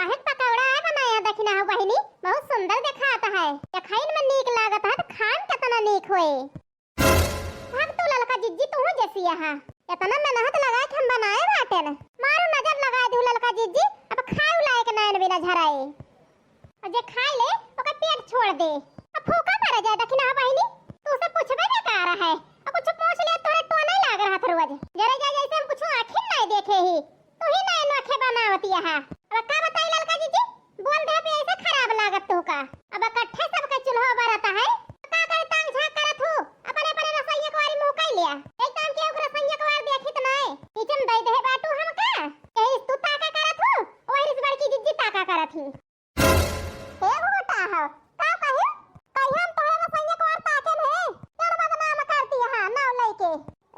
काहे पकौड़ा है बनाया देखना हो बहिनी, बहुत सुंदर दिखाता है। या खाइन में नीक लागत है तो खान कितना नीक होए। भाग तू ललका जिज्जी तू जैसी यहाँ इतना मेहनत लगा के हम बनाए बाटे न। मारू नजर लगा दू ललका जिज्जी, अब खाऊ लायक नैन बिना झराए। और जे खाई ले ओकर पेट छोड़ दे। अब फूका मारे जाए देखना हो बहिनी, तू से पूछबे क्या कर रहा है। अब कुछ पूछ ले तोरे तो नहीं लाग रहा था रोज। जरे जा जैसे हम कुछ आखिर नहीं देखे ही, तू ही नैन आंखें बनावती है। अब का बताई ललका जिज्जी, बोल दे पे ऐसे खराब लागत तू का। अब इकट्ठे सबके चूल्हा बरता है का करे तांग झाक करत हो। अपने अपने रसोई के वारी मुंह कई लिया एक काम के ओकरा रसोई के वार देखी त नहीं किचन दई दे बाटू हम का कहीं तू ताका करत हो और इस बड़की जिज्जी ताका करत ही। हे होटा हो का कहे कहीं हम तोरे रसोई के वार ताके नहीं चल बदनाम करती है ना लइके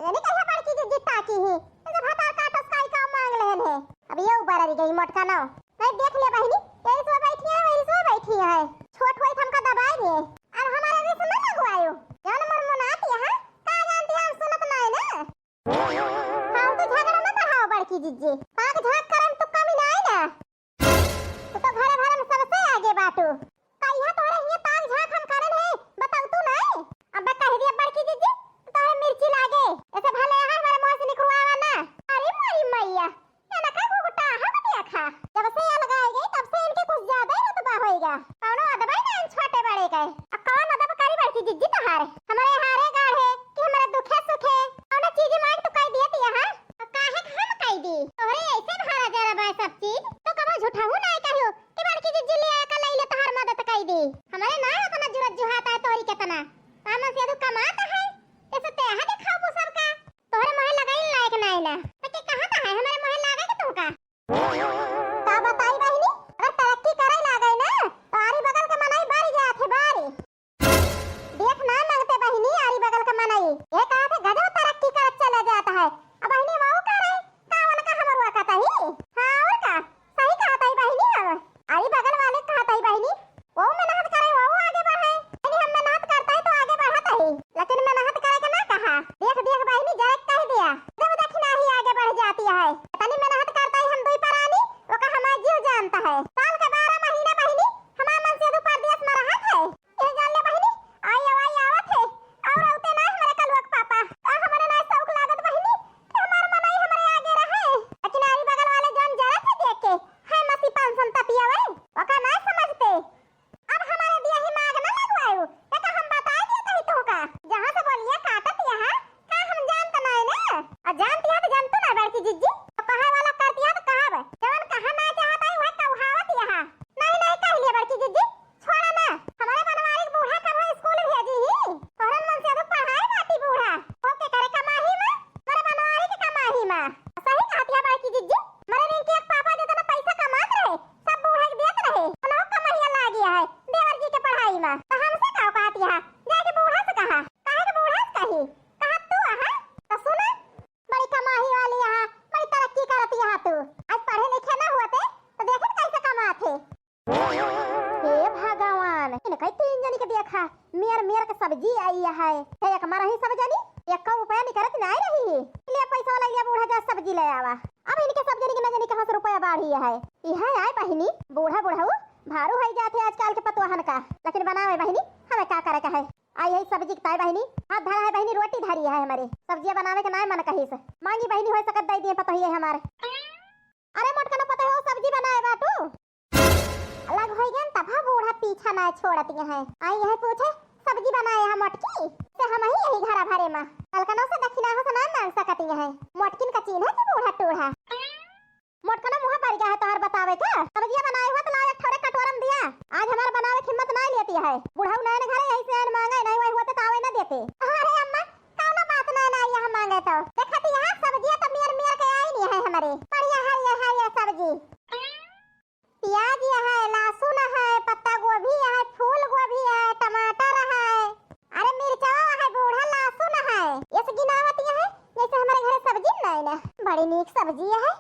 यानी कहीं बड़की जिज्जी ताकी ही तो भाता काटस काई का मांग लेन है। अब ये ऊपर आ गई मोटका ना नहीं देख ले बहिनी तेरी सो बैठी है मेरी सो बैठी है छोट होई हमका दबाएंगे। अब हमारे भी सुन लगवायो जान मरमुनाती है का जानती हम सुनत नहीं ना। हम तो झगड़ा ना बढ़ाओ बड़की जिज्जी पाक झाक करम तो कमी नहीं ना। तू तो घरे भरे में सबसे आगे बाटू कहिया तोरे ये पाक झाक हम करन है बताऊ तू नहीं। अब कह दिया बड़की जिज्जी तोरे मिर्ची लागे ऐसे भले है हमारे मुंह से निकलवावा ना। अरे मोरी मैया ये ना का घुटा है बतिया खा जब से ये लगाएगी तब से इनके कुछ ज्यादा ही रुतबा होएगा। कौनो अदब है ना छोटे बड़े का अब कौन अदब करी बड़की जिज्जी तहार हमारे हारे गाढ़े कि हमारे दुखे सुखे कौनो चीज मांग तो कह दिए तिया हां काहे हम कह दी तोरे ऐसे भारा जरा बा सब चीज तो कबो झूठा हूं नहीं कहियो कि बड़की जिज्जी ले आके ले ले तहार मदद कह दी। हमारे ना उतना जरूरत जुहाता है तोरी कितना काम से तो कमाता है ऐसे ते है दिखाओ वो सब का तोरे मोह लगाई लायक नहीं ना तो के कहां है हमारे मोह लागे के तुमका का बताई बहिनी अगर तरक्की करे लागई ना तो आरी बगल के मनाई बारी जात है बारी देख ना मांगते बहिनी आरी बगल के मनाई ये कहा थे गजब तरक्की करत चला जाता है। अब बहिनी वो करे कावन का हमरवा कहता ही हां और का सही कहता ही बहिनी अब आरी बगल वाले कहता ही बहिनी वो मेहनत करे वो आगे बढ़े यानी हम मेहनत करता है तो आगे बढ़ता ही लेकिन मेहनत करे के ना कहा देख देख बहिनी जरा कह दिया जब देखना ही आगे बढ़ जाती है तनी मेहनत करता ही हम दुई परानी वो का हमारा जीव जानता है साल के 12 महीने बहिनी हमारा मन से परदेश में रहत है ये जान ले बहिनी आई आवत है और औते ना हमारे कलवक पापा आ हमारे ना शौक लागत बहिनी कि हमार मनाई हमारे आगे रहे लेकिन आरी बगल वाले जन जरा से देख के है मसी पेंशन तपियावे वो का ना समझते। अब हमारे दिया ही मांग ना लगवायो ये का हम बता दिए तो का जहां से बोलिए काटत यहां का हम जानत नहीं ना आ जानती है तो जानतो ना बड़की जिज्जी तो कहा वाला करती है तो कहब जवन कहा ना चाहता है वह कहावत यहां नहीं नहीं कह लिया बड़की जिज्जी छोड़ा ना हमारे बनवारी बूढ़ा कब स्कूल भेजी ही तोरन मन से तो पढ़ाई बाटी बूढ़ा ओके करे कमाही में मेरे बनवारी के कमाही में सही कहती है बड़की जिज्जी मेरे दिन के पापा जितना पैसा कमात रहे सब बूढ़ा के देत रहे अनो कमाहिया लाग गया है देवर जी के पढ़ाई में तो हमसे का कहती है जाके बूढ़ा से कहा काहे के बूढ़ा से कही कहा तू हां तो सुन बड़ी कमाही वाली यहां बड़ी तरक्की करती है तू आज पढ़े लिखे ना हुआ थे तो देख कैसे कमाते। हे भगवान इन कई तीन जनी के देखा मेर के सब्जी आई है एक मारा ही सब जनी एक रुपया निकलत नहीं रही ले पैसा ले लिया बूढ़ा जा सब्जी ले आवा। अब इनके सब जनी के न जनी कहां से रुपया बाढ़ी है यह आए बहिनी बूढ़ा बूढ़ा भारू है जाते आजकल के पतवाहन का लेकिन बनावे बहिनी हमें क्या करे का है आई है सब्जी ताई बहिनी हाथ धरा है बहिनी रोटी धरी है हमारे सब्जियां बनावे के ना मन कहीं से मांगी बहिनी हो सकत दे दिए पता ही है हमारे। अरे मोटका ना पता हो सब्जी बनाए बाटू अलग हो गया तब बूढ़ा पीछा ना छोड़ती है आई है पूछे सब्जी बनाए है मोटकी से हम ही यही घरा भरे में कलकनो से दक्षिणा हो सना मांग सकती है मोटकिन का चीन है कि बूढ़ा टूढ़ा मोटका ना मुंह पर गया है तोहर बतावे का सब्जियां बनाए हुआ तो ला एक थोड़े कटोरम दिया आज हमार बनावे की हिम्मत नहीं लेती है बूढ़ा नए घरे यही से मांगे नहीं वही होते तावे ना देते। अरे अम्मा कौनो बात ना यहां मांगे तो देखती यहां सब्जियां तो मेर के आई नहीं है हमारे बढ़िया है ये सब्जी प्याज है लहसुन है पत्ता गोभी है फूल गोभी है टमाटर है अरे मिर्चा है बूढ़ा लहसुन है ये सब गिनावती है जैसे हमारे घर सब्जी नहीं ना बड़ी नीक सब्जी है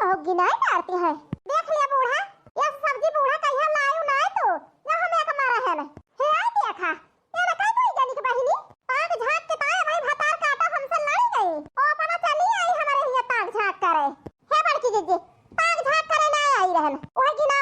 तो गिनाई करती है देख लिया बूढ़ा ये सब्जी बूढ़ा कहिया लायो ना तो ना हमें एक मारा है ना हे आई देखा ये ना कई कोई जानी के बहिनी पाग झाक के ताए भाई भतार काटा हमसे लड़ी गई ओ अपना चली आई हमारे यहाँ पाग झाक करे हे बड़की जिज्जी पाग झाक करे ना आई रहन ओह गिना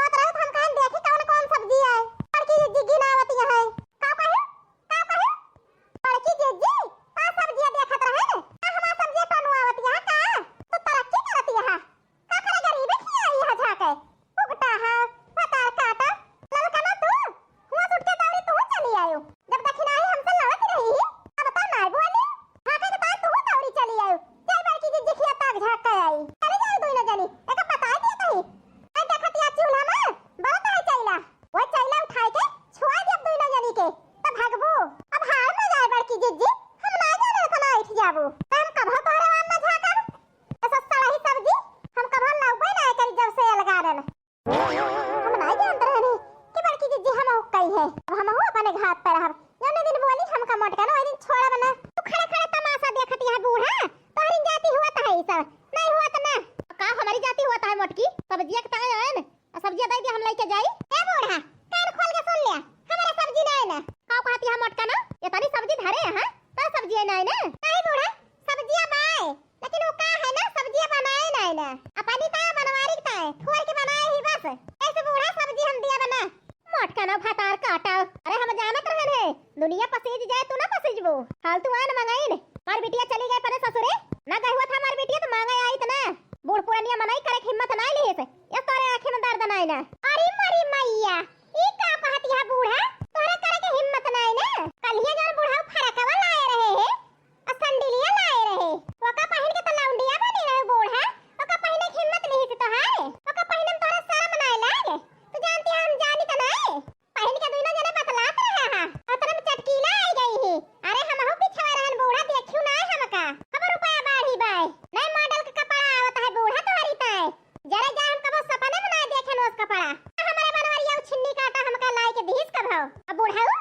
है। अब हम हो अपने घाट पर रहब। जौने दिन बोली हमका मोटका ना, ओइ दिन छोड़ा बना। तू खड़ा खड़ा तमाशा देखत है बूढ़ा। तोहरी जाति हुआ त है ई सब, नहीं हुआ त ना। का हमारी जाति हुआ त है मोटकी? सब्जिया के ताए है न, सब्जिया दे दे हम लेके जाई। ए बूढ़ा, कान खोल के सुन ले, हमारे सब्जी नहीं ना। का कहती है मोटका ना, ये तनी सब्जी धरे हां, त सब्जी नहीं ना। नहीं बूढ़ा, सब्जियां बाए, लेकिन वो का है ना, सब्जियां बनाए नहीं ना। अपनी ता बनवारी ता थोड़ के बनाए ही बस। ऐसे बूढ़ा सब्जी हम दिया बना। मोटका ना फटार काटा। अरे हम जानत रहन है, दुनिया पसीज जाए तू ना पसीजबो। फालतू आन मंगाइन। मार बिटिया चली गए परे ससुरे, ना गई हुआ था मार बिटिया तो मांगा आई तना। बूढ़ पुरानिया मनाई करे हिम्मत ना ली है। ये तोरे आंखें में दर्द नहीं ना। अरे मरी मैया, ई का कहती है बूढ़ा? तोरे करे के हिम्मत नहीं ना। कलिया जन बूढ़ा फरकवा लाए रहे है, असंडिलिया लाए रहे। ओका पहिन के त लौंडिया बनी रहे बूढ़ा। ओका पहिने की हिम्मत नहीं थी तोहारे। ओका पहिने में तोरा शर्म नहीं लागे। तू जानती है हम जानी त नहीं। पहिन के दुनो जने बतलात रहे हां। अतरे में चटकीला आई गई है। अरे हम हो पिछवा रहन बूढ़ा, देखियो ना हमका। खबर रुपया बाढ़ी बाय। नए मॉडल के कपड़ा आवत है बूढ़ा तोहरी ताए। जरा जा हम कबो सपने में ना देखे नो उस कपड़ा। हमारे बनवरिया छिन्नी काटा हमका लाई के दीस कब हो। अब बूढ़ाऊ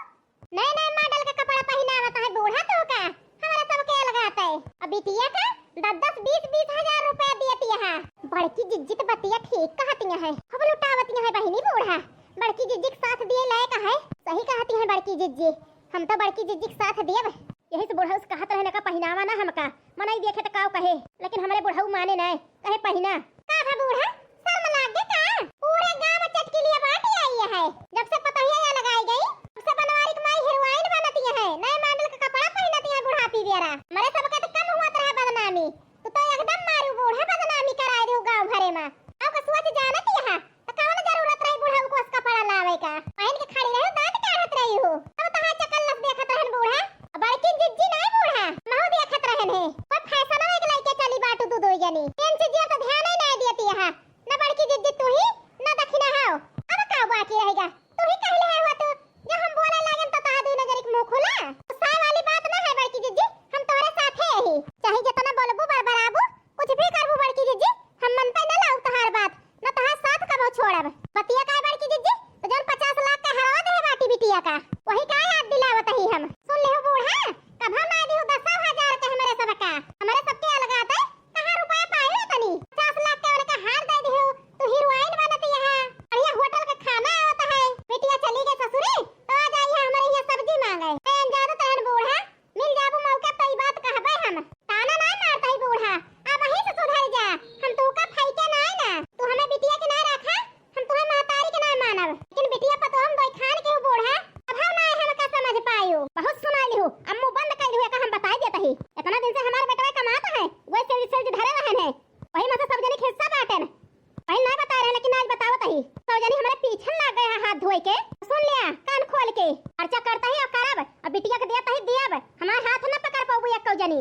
नए नए मॉडल का कपड़ा पहनावत है बूढ़ा तो का। हमारा सबके लगाता है। अब बिटिया का 10-20 हजार रुपया देती है। बड़की जिज्जी तो बतिया ठीक कहती है। अब लुटावती है बहिनी बूढ़ा। बड़की जिज्जी के साथ दिए लायक है। सही कहती है बड़की जिज्जी। हम तो बड़की जिज्जी के साथ देब। यही से बूढ़ा उस कहत रहने का पहनावा ना हमका। मनाई देखे तो काव कहे, लेकिन हमारे बूढ़ाऊ माने ना, कहे पहना। का भा बूढ़ा, शर्म लागे का? पूरे गांव में चटकी लिए बाटी आई है। जब से पतहिया लगाई गई, तब से बनवारी के माई हीरोइन बनती है। नए मॉडल का कपड़ा पहनती है बुढ़ापी बेरा। हमारे सबके तो कम हुआ तरह बदनामी। तो एकदम मारू बूढ़ा बदनामी कराए दे गांव भरे में। अब का सोच जानती है तो कौन जरूरत रही बूढ़ा को कपड़ा लावे का? पहन के खड़ी रहो, दांत काढ़त रही हो। अब तहां चकल्लस देखत रहन बूढ़ा। बड़की जिज्जी नहीं बूढ़ा, महू देखत रहन है। पर फैशन में एक लइके चली बाटू दू दो जनी। इन चीज तो ध्यान ही नहीं देती है। ना बड़की जिज्जी तू ही, ना दखिना हाओ। अब का बाकी रहेगा? तू ही कहले है हुआ तू। जब हम बोले लागन तो तहा दू नजर के मुंह खोला। गुस्सा वाली बात ना है बड़की जिज्जी, हम तोरे साथ है ही। चाहे जितना बोलबू बरबराबू, कुछ भी करबू बड़की जिज्जी, हम मन पे ना लाऊ तहार बात, ना तहार साथ कबो छोड़ब। बतिया का बड़की जिज्जी, तो जन 50 लाख का हरवा दे बाटी बिटिया का, वही का याद दिलावत ही हम। सुन ले हो बूढ़ा, कब हम ना दियो 10,000 के हमारे सबका। हमारे सबके अलगात है। कहां रुपया पाए तनी? 50 लाख के उनका हार दे दियो, तू हीरोइन बनती है। बढ़िया होटल का खाना आवत है। बिटिया चली गई ससुरे, तो आ जाइए हमारे यहाँ सब्जी मांगे। पेन ज्यादा तहन बूढ़ा, मिल जाबू मौके पे ई बात कहबे हम। ताना ना मारता ही बूढ़ा, अब वहीं से सुधर जा। हम तू का फैके ना ना। तू हमें बिटिया के ना रखा, हम तुम्हें महतारी के ना मानब। लेकिन बिटिया पर तो हम दोई खान के हो बूढ़ा। अब हम ना हम का समझ पायो। बहुत सुनाई लिहु, अम्मू बंद कर दियो का हम बताई देता ही। इतना दिन से हमारे बेटा कमाता है, वही से धरे रहन है। वही में से सब जने हिस्सा बांटन। पहले ना बता रहे, लेकिन आज बतावत ही। सब जने हमारे पीछे लग गए हैं हाथ धोए के। सुन लिया कान खोल के। खर्चा करता ही और करब, अब बिटिया के देता ही देब। हमारे हाथ ना पकड़ पाबू एक जनी।